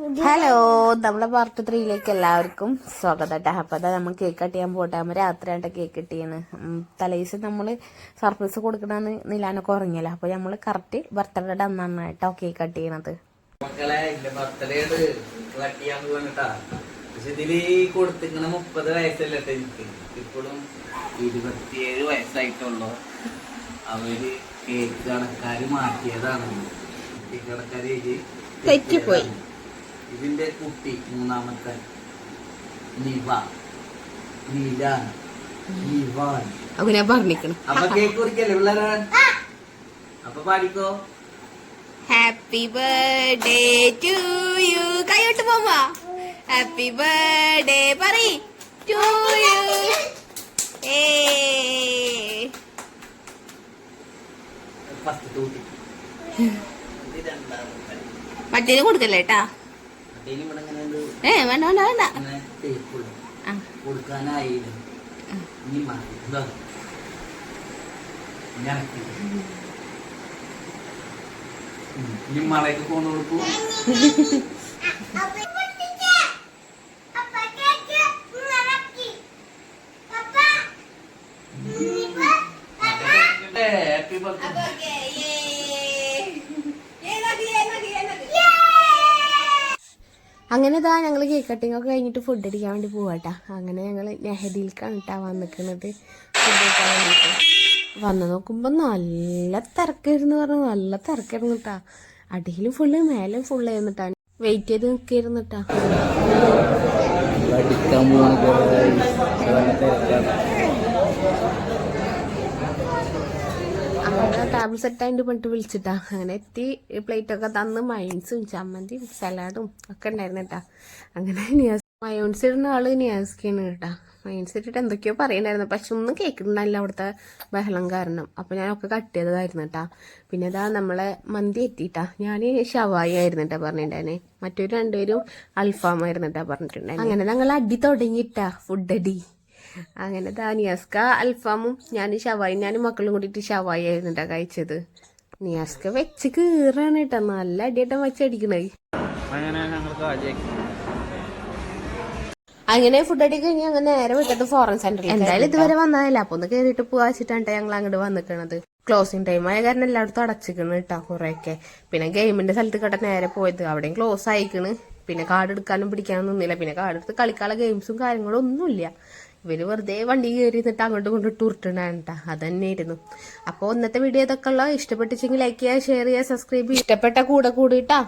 Hello, നമ്മളെ part 3യിലേക്ക് എല്ലാവർക്കും സ്വാഗതം. അപ്പൊ അതാ നമ്മൾ കേക്ക് കട്ട് ചെയ്യാൻ പോട്ടെ. നമ്മൾ രാത്രിയായിട്ട് കേക്ക് കട്ടിയാണ്. തലേദിവസം നമ്മള് സർപ്രൈസ് കൊടുക്കണമെന്ന് നിലാനൊക്കെ ഉറങ്ങിയല്ലോ. അപ്പൊ നമ്മള് കറക്റ്റ് ബർത്ത്ഡേയുടെ അന്നാണ് കേട്ടോ കേക്ക് കട്ട് ചെയ്യണത്. മക്കളെ എന്റെ ബർത്ത്ഡേ കട്ട് ചെയ്യാൻ പോകണട്ടാ. പക്ഷെ ഇതില് കൊടുത്തിങ്ങനെ 30 വയസ്സല്ലേ എനിക്ക്. ഇപ്പോഴും 27 വയസ്സായിട്ടുള്ളൂ. അവര് കേക്ക് കണക്കാര് മാറ്റിയതാണ്. കേക്ക് കണക്കാര് തെറ്റിപ്പോയി. ഇതിന്റെ കുട്ടി മൂന്നാമത്തെ അങ്ങനെ പറഞ്ഞിക്കണം. അപ്പൊ കേക്ക് കുറിക്കല്ലേ പിള്ളേരെ? അപ്പൊ പാടിക്കോ. Happy birthday to you. കൈയോട്ട് പോവാ. ഹാപ്പി ബർത്ത്ഡേ പറയ് ടു യു. മറ്റേന് കൊടുക്കല്ലേ കേട്ടാ. വേണ്ട വേണ്ട വേണ്ട. കൊടുക്കാനായില്ല. ഇനി മഴയ്ക്ക് ഫോൺ കൊടുക്കൂ. Happy birthday. അങ്ങനെ ഇതാ ഞങ്ങൾ കേക്ക് കട്ടിങ് ഒക്കെ കഴിഞ്ഞിട്ട് ഫുഡ് അടിക്കാൻ വേണ്ടി പോവാട്ടാ. അങ്ങനെ ഞങ്ങൾ നെഹദിയിലേക്കാണ് കേട്ടാ വന്നിക്കുന്നത് ഫുഡ് കഴിക്കാൻ വേണ്ടിയിട്ട്. വന്ന് നോക്കുമ്പോൾ നല്ല തിരക്കായിരുന്നു പറഞ്ഞാൽ നല്ല തിരക്കായിരുന്നു കേട്ടാ. അടിയിലും ഫുള്ള് മേലും ഫുള്ള് ആയിരുന്നിട്ടാ. വെയിറ്റ് ചെയ്ത് നിൽക്കായിരുന്നു കേട്ടാ. അങ്ങനെ ടേബിൾ സെറ്റായിട്ട് പണ്ട് വിളിച്ചിട്ടാ. അങ്ങനെ എത്തി പ്ലേറ്റൊക്കെ തന്ന് മയോൺസും ചമ്മന്തിയും സലാഡും ഒക്കെ ഉണ്ടായിരുന്നു കേട്ടാ. അങ്ങനെ മയോൺസ് ഇടുന്ന ആള് നിയാസ്ക്കാണ് കേട്ടാ. മയോൺസ് ഇട്ടിട്ട് എന്തൊക്കെയോ പറയണ്ടായിരുന്നു. പക്ഷെ ഒന്നും കേൾക്കുന്നുണ്ടായില്ല അവിടുത്തെ ബഹളം കാരണം. അപ്പൊ ഞാനൊക്കെ കട്ട് ചെയ്തതായിരുന്നു കേട്ടാ. പിന്നെ ഇതാ നമ്മളെ മന്തി എത്തിയിട്ടാ. ഞാൻ ഷവായി ആയിരുന്നു കേട്ടാ പറഞ്ഞിട്ടുണ്ടായിരുന്നേ. മറ്റൊരു രണ്ടുപേരും അൽഫാമായിരുന്നു കേട്ടാ പറഞ്ഞിട്ടുണ്ടായിരുന്നു. അങ്ങനെ ഞങ്ങൾ അടി തുടങ്ങിയിട്ടാ, ഫുഡ് അടി. അങ്ങനെ നിയാസ്ക അൽഫാമും ഞാൻ ഷവായി, ഞാനും മക്കളും കൂടിയിട്ട് ഷവായി ആയിരുന്നിട്ടാ കഴിച്ചത്. നിയാസ്ക വെച്ച് കീറാണ് കേട്ടാ. നല്ല അടിയായിട്ടാ വെച്ചടിക്കണേ. അങ്ങനെ ഫുഡ് അടി കഴിഞ്ഞ് അങ്ങനെ നേരെ വിട്ടത് ഫോറിൻ സെന്ററിൽ. എന്തായാലും ഇതുവരെ വന്നതല്ല, അപ്പൊ ഒന്ന് കയറിയിട്ട് പോവാച്ചിട്ടാണ് ഞങ്ങൾ അങ്ങോട്ട് വന്നിക്കണത്. ക്ലോസിംഗ് ടൈം ആയ കാരണം എല്ലായിടത്തും അടച്ചിക്കണ് കേട്ടാ കുറെയൊക്കെ. പിന്നെ ഗെയിമിന്റെ സ്ഥലത്ത് കേട്ടാ നേരെ പോയത്. അവിടെയും ക്ലോസ് ആയിക്കണ്. പിന്നെ കാർഡ് എടുക്കാനും പിടിക്കാനും നിന്നില്ല. പിന്നെ കാർഡ് എടുത്ത് കളിക്കാനുള്ള ഗെയിംസും കാര്യങ്ങളും ഒന്നുമില്ല. ഇവര് വെറുതെ വണ്ടി കയറി നിന്നിട്ട് അങ്ങോട്ടും കൊണ്ടിട്ട് ഉരുട്ടുണ്ടായിട്ടാ. അത് തന്നെയായിരുന്നു. അപ്പോൾ ഇന്നത്തെ വീഡിയോ ഇതൊക്കെ ഉള്ള ഇഷ്ടപ്പെട്ടിച്ചെങ്കിൽ ലൈക്ക് ചെയ്യുക, ഷെയർ ചെയ്യുക, സബ്സ്ക്രൈബ് ചെയ്യുക. ഇഷ്ടപ്പെട്ട കൂടെ കൂടിയിട്ടാ.